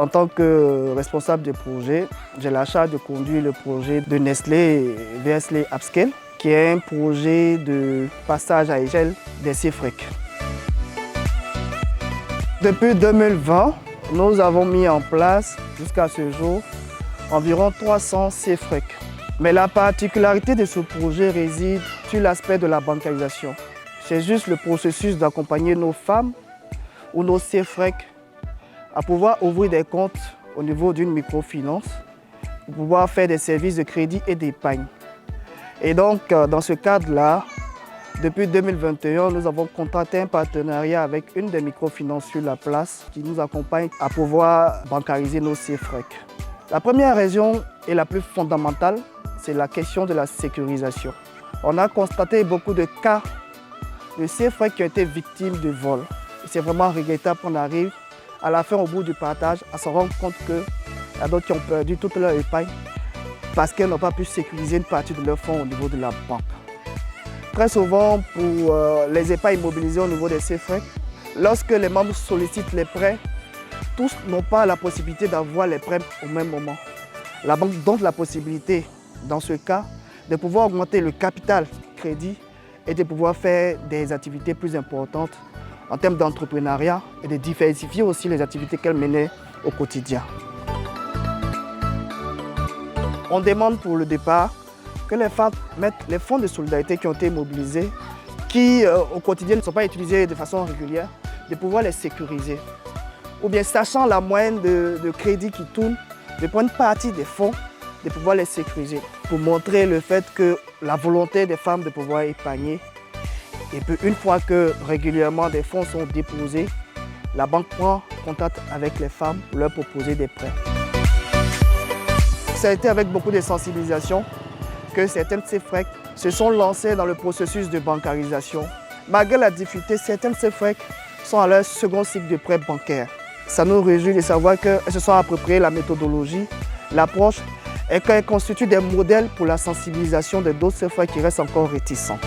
En tant que responsable de projet, j'ai la charge de conduire le projet de Nestlé VSLE Upscale, qui est un projet de passage à échelle des CFREC. Depuis 2020, nous avons mis en place, jusqu'à ce jour, environ 300 CFREC. Mais la particularité de ce projet réside sur l'aspect de la bancarisation. C'est juste le processus d'accompagner nos femmes ou nos CFREC à pouvoir ouvrir des comptes au niveau d'une microfinance, pour pouvoir faire des services de crédit et d'épargne. Et donc, dans ce cadre-là, depuis 2021, nous avons contracté un partenariat avec une des microfinances sur la place qui nous accompagne à pouvoir bancariser nos CFREC. La première raison et la plus fondamentale, c'est la question de la sécurisation. On a constaté beaucoup de cas de CFREC qui ont été victimes de vol. C'est vraiment regrettable qu'on arrive à la fin, au bout du partage, à se rendre compte qu'il y a d'autres qui ont perdu toute leur épargne parce qu'elles n'ont pas pu sécuriser une partie de leurs fonds au niveau de la banque. Très souvent, pour les épargnes immobilisées au niveau des CFREC, lorsque les membres sollicitent les prêts, tous n'ont pas la possibilité d'avoir les prêts au même moment. La banque donne la possibilité, dans ce cas, de pouvoir augmenter le capital crédit et de pouvoir faire des activités plus importantes en termes d'entrepreneuriat et de diversifier aussi les activités qu'elles menaient au quotidien. On demande pour le départ que les femmes mettent les fonds de solidarité qui ont été mobilisés, qui au quotidien ne sont pas utilisés de façon régulière, de pouvoir les sécuriser. Ou bien sachant la moyenne de crédit qui tourne, de prendre une partie des fonds, de pouvoir les sécuriser. Pour montrer le fait que la volonté des femmes de pouvoir épargner. Et puis une fois que régulièrement des fonds sont déposés, la banque prend contact avec les femmes pour leur proposer des prêts. Ça a été avec beaucoup de sensibilisation que certaines CFREC se sont lancées dans le processus de bancarisation. Malgré la difficulté, certaines CFREC sont à leur second cycle de prêt bancaire. Ça nous réjouit de savoir qu'elles se sont appropriées la méthodologie, l'approche et qu'elles constituent des modèles pour la sensibilisation de d'autres CFREC qui restent encore réticentes.